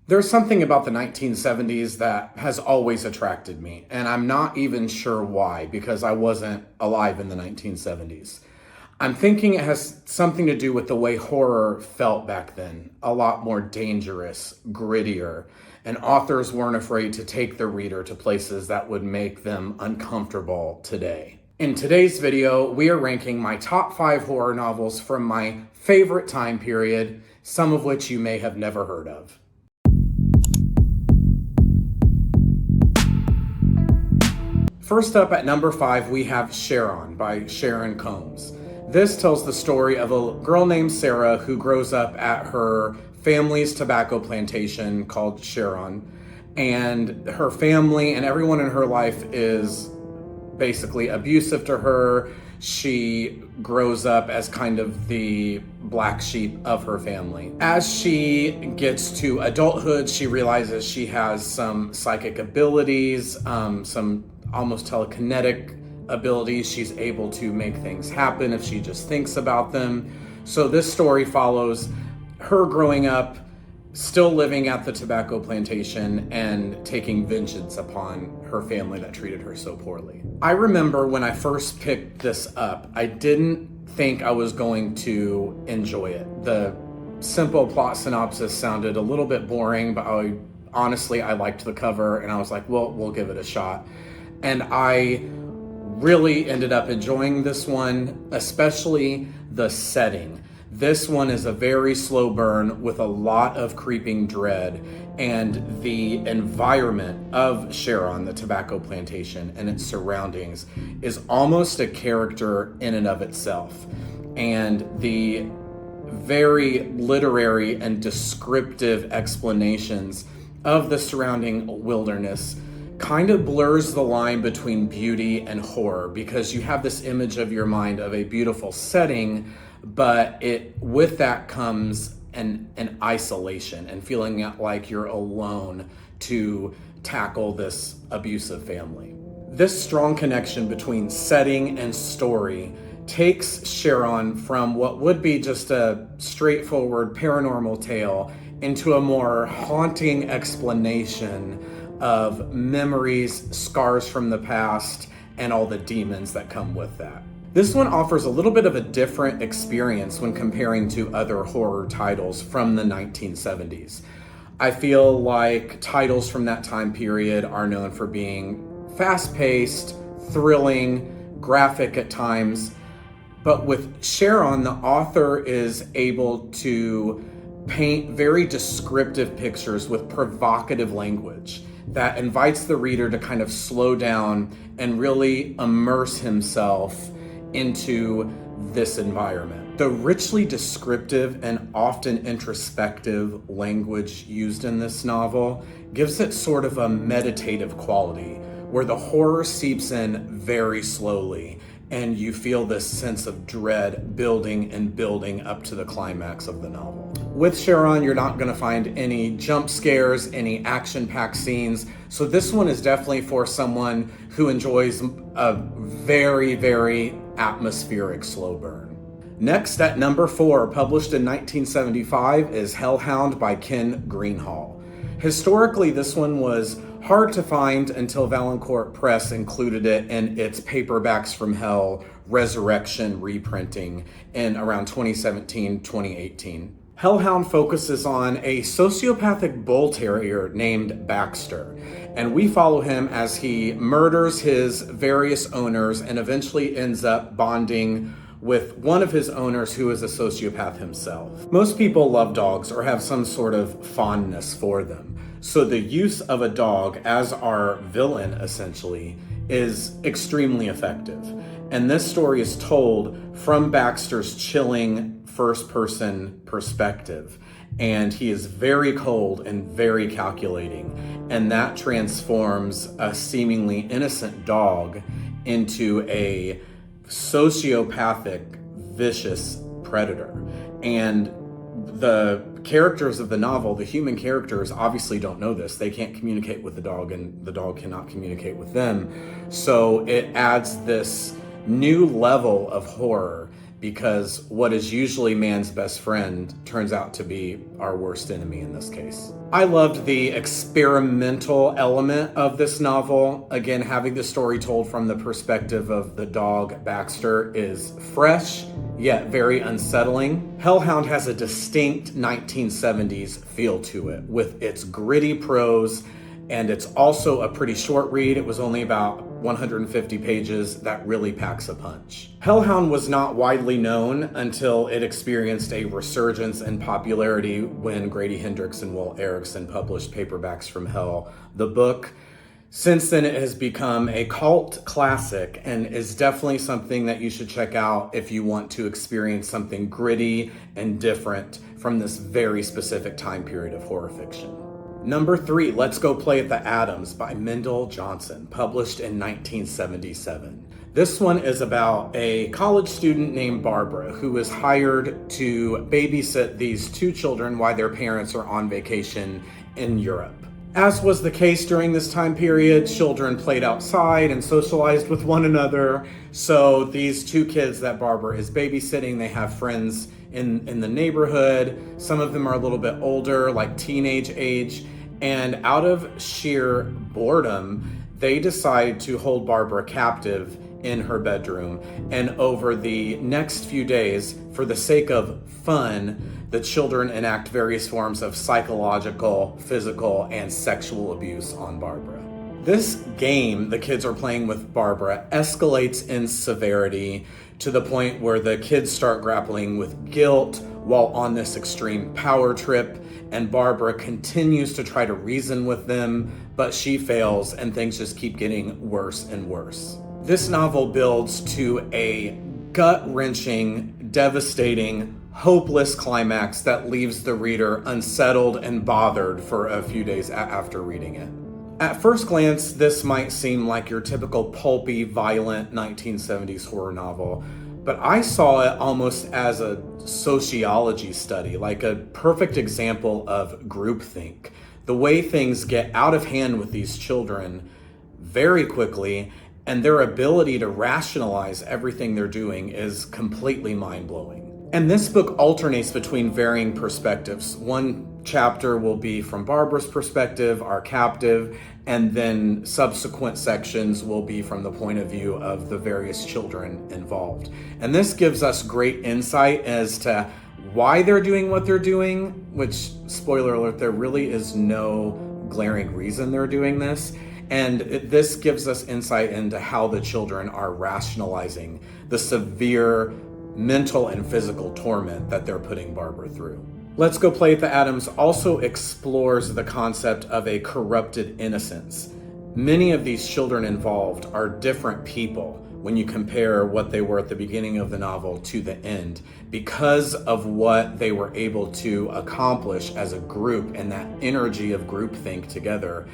There's something about the 1970s that has always attracted me, and I'm not even sure why, because I wasn't alive in the 1970s. I'm thinking it has something to do with the way horror felt back then. A lot more dangerous, grittier, and authors weren't afraid to take the reader to places that would make them uncomfortable today. In today's video, we are ranking my top 5 horror novels from my favorite time period, some of which you may have never heard of. First up at number 5, we have Sharon by Sharon Combs. This tells the story of a girl named Sarah who grows up at her family's tobacco plantation called Sharon, and her family and everyone in her life is basically abusive to her. She grows up as kind of the black sheep of her family. As she gets to adulthood, she realizes she has some psychic abilities, some almost telekinetic abilities. She's able to make things happen if she just thinks about them. So this story follows her growing up, still living at the tobacco plantation and taking vengeance upon her family that treated her so poorly. I remember when I first picked this up, I didn't think I was going to enjoy it. The simple plot synopsis sounded a little bit boring, but honestly, I liked the cover and I was like, well, we'll give it a shot. And I really ended up enjoying this one, especially the setting. This one is a very slow burn with a lot of creeping dread, and the environment of Sharon, the tobacco plantation, and its surroundings is almost a character in and of itself. And the very literary and descriptive explanations of the surrounding wilderness kind of blurs the line between beauty and horror, because you have this image of your mind of a beautiful setting, but with that comes an isolation and feeling like you're alone to tackle this abusive family. This strong connection between setting and story takes Sharon from what would be just a straightforward paranormal tale into a more haunting explanation of memories, scars from the past, and all the demons that come with that. This one offers a little bit of a different experience when comparing to other horror titles from the 1970s. I feel like titles from that time period are known for being fast-paced, thrilling, graphic at times, but with Sharon, the author is able to paint very descriptive pictures with provocative language that invites the reader to kind of slow down and really immerse himself into this environment. The richly descriptive and often introspective language used in this novel gives it sort of a meditative quality, where the horror seeps in very slowly and you feel this sense of dread building and building up to the climax of the novel. With Sharon, you're not going to find any jump scares, any action-packed scenes, so this one is definitely for someone who enjoys a very, very atmospheric slow burn. Next, at number 4, published in 1975, is Hellhound by Ken Greenhall. Historically, this one was hard to find until Valancourt Press included it in its Paperbacks from Hell Resurrection reprinting in around 2017-2018. Hellhound focuses on a sociopathic bull terrier named Baxter, and we follow him as he murders his various owners and eventually ends up bonding with one of his owners who is a sociopath himself. Most people love dogs or have some sort of fondness for them, so the use of a dog as our villain essentially is extremely effective. And this story is told from Baxter's chilling first-person perspective, and he is very cold and very calculating, and that transforms a seemingly innocent dog into a sociopathic, vicious predator. And the characters of the novel, the human characters, obviously don't know this. They can't communicate with the dog, and the dog cannot communicate with them. So it adds this new level of horror because what is usually man's best friend turns out to be our worst enemy in this case. I loved the experimental element of this novel. Again, having the story told from the perspective of the dog Baxter is fresh, yet very unsettling. Hellhound has a distinct 1970s feel to it, with its gritty prose, and it's also a pretty short read. It was only about 150 pages that really packs a punch. Hellhound was not widely known until it experienced a resurgence in popularity when Grady Hendrix and Will Erickson published Paperbacks from Hell, the book. Since then, it has become a cult classic and is definitely something that you should check out if you want to experience something gritty and different from this very specific time period of horror fiction. Number 3, Let's Go Play at the Adams by Mendel Johnson, published in 1977. This one is about a college student named Barbara who is hired to babysit these 2 children while their parents are on vacation in Europe. As was the case during this time period, children played outside and socialized with one another. So these 2 kids that Barbara is babysitting, they have friends in the neighborhood. Some of them are a little bit older, like teenage age. And out of sheer boredom, they decide to hold Barbara captive in her bedroom. And over the next few days, for the sake of fun, the children enact various forms of psychological, physical, and sexual abuse on Barbara. This game the kids are playing with Barbara escalates in severity to the point where the kids start grappling with guilt while on this extreme power trip, and Barbara continues to try to reason with them, but she fails and things just keep getting worse and worse. This novel builds to a gut-wrenching, devastating, hopeless climax that leaves the reader unsettled and bothered for a few days after reading it. At first glance, this might seem like your typical pulpy, violent 1970s horror novel, but I saw it almost as a sociology study, like a perfect example of groupthink. The way things get out of hand with these children very quickly, and their ability to rationalize everything they're doing is completely mind-blowing. And this book alternates between varying perspectives. One chapter will be from Barbara's perspective, our captive, and then subsequent sections will be from the point of view of the various children involved. And this gives us great insight as to why they're doing what they're doing, which, spoiler alert, there really is no glaring reason they're doing this. And this gives us insight into how the children are rationalizing the severe mental and physical torment that they're putting Barbara through. Let's Go Play at the Adams also explores the concept of a corrupted innocence. Many of these children involved are different people when you compare what they were at the beginning of the novel to the end, because of what they were able to accomplish as a group and that energy of groupthink together.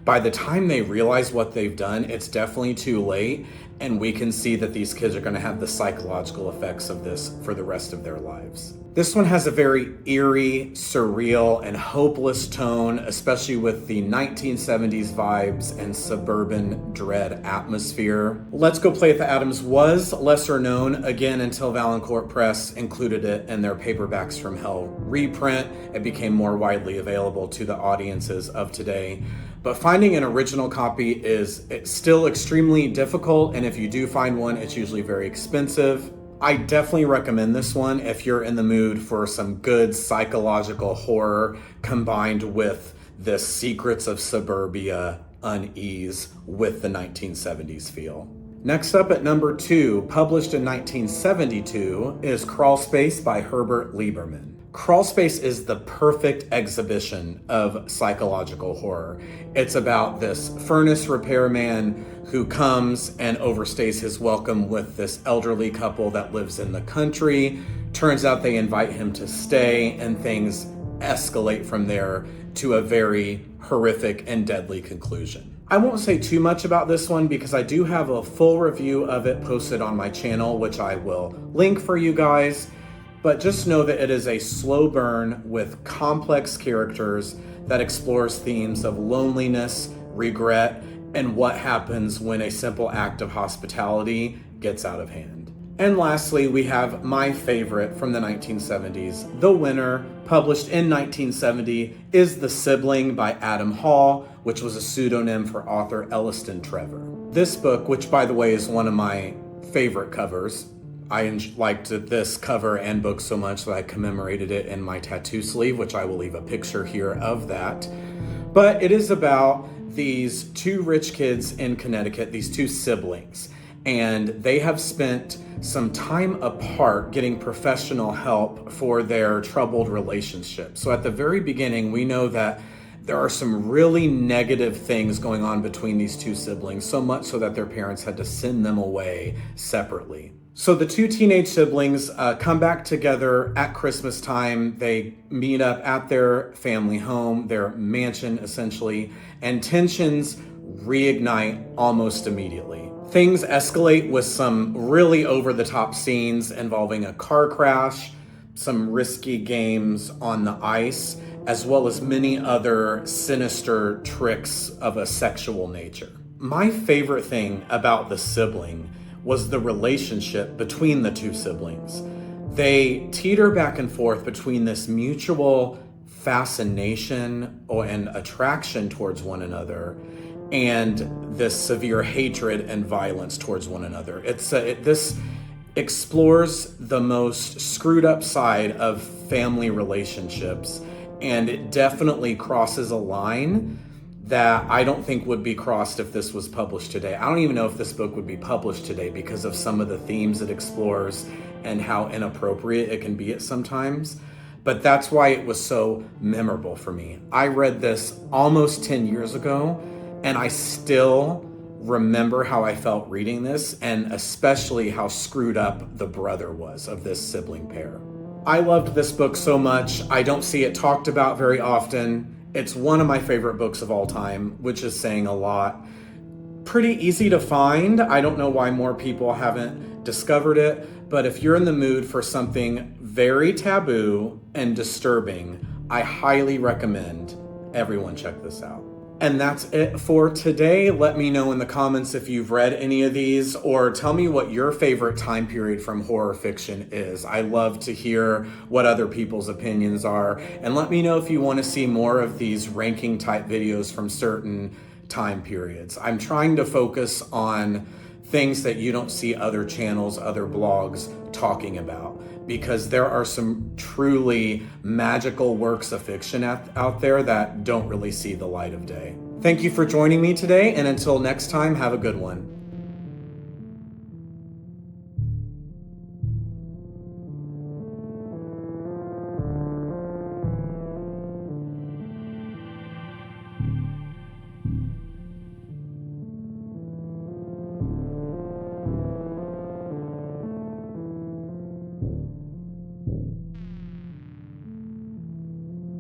By the time they realize what they've done, it's definitely too late, and we can see that these kids are going to have the psychological effects of this for the rest of their lives. This one has a very eerie, surreal, and hopeless tone, especially with the 1970s vibes and suburban dread atmosphere. Let's Go Play at the Adams was lesser known, again, until Valancourt Press included it in their Paperbacks from Hell reprint. It became more widely available to the audiences of today. But finding an original copy is still extremely difficult, and if you do find one, it's usually very expensive. I definitely recommend this one if you're in the mood for some good psychological horror combined with the secrets of suburbia unease with the 1970s feel. Next up at number 2, published in 1972, is Crawl Space by Herbert Lieberman. Crawl Space is the perfect exhibition of psychological horror. It's about this furnace repairman who comes and overstays his welcome with this elderly couple that lives in the country. Turns out they invite him to stay, and things escalate from there to a very horrific and deadly conclusion. I won't say too much about this one because I do have a full review of it posted on my channel, which I will link for you guys. But just know that it is a slow burn with complex characters that explores themes of loneliness, regret, and what happens when a simple act of hospitality gets out of hand. And lastly, we have my favorite from the 1970s. The winner, published in 1970, is The Sibling by Adam Hall, which was a pseudonym for author Elliston Trevor. This book, which by the way is one of my favorite covers, I liked this cover and book so much that I commemorated it in my tattoo sleeve, which I will leave a picture here of that. But it is about these two rich kids in Connecticut, these two siblings, and they have spent some time apart getting professional help for their troubled relationship. So at the very beginning, we know that there are some really negative things going on between these two siblings, so much so that their parents had to send them away separately. So the two teenage siblings come back together at Christmas time. They meet up at their family home, their mansion essentially, and tensions reignite almost immediately. Things escalate with some really over-the-top scenes involving a car crash, some risky games on the ice, as well as many other sinister tricks of a sexual nature. My favorite thing about The Sibling was the relationship between the two siblings. They teeter back and forth between this mutual fascination and attraction towards one another and this severe hatred and violence towards one another. This explores the most screwed up side of family relationships, and it definitely crosses a line that I don't think would be crossed if this was published today. I don't even know if this book would be published today because of some of the themes it explores and how inappropriate it can be at sometimes. But that's why it was so memorable for me. I read this almost 10 years ago, and I still remember how I felt reading this, and especially how screwed up the brother was of this sibling pair. I loved this book so much. I don't see it talked about very often. It's one of my favorite books of all time, which is saying a lot. Pretty easy to find. I don't know why more people haven't discovered it, but if you're in the mood for something very taboo and disturbing, I highly recommend everyone check this out. And that's it for today. Let me know in the comments if you've read any of these, or tell me what your favorite time period from horror fiction is. I love to hear what other people's opinions are. And let me know if you want to see more of these ranking type videos from certain time periods. I'm trying to focus on things that you don't see other channels, other blogs talking about, because there are some truly magical works of fiction out there that don't really see the light of day. Thank you for joining me today, and until next time, have a good one.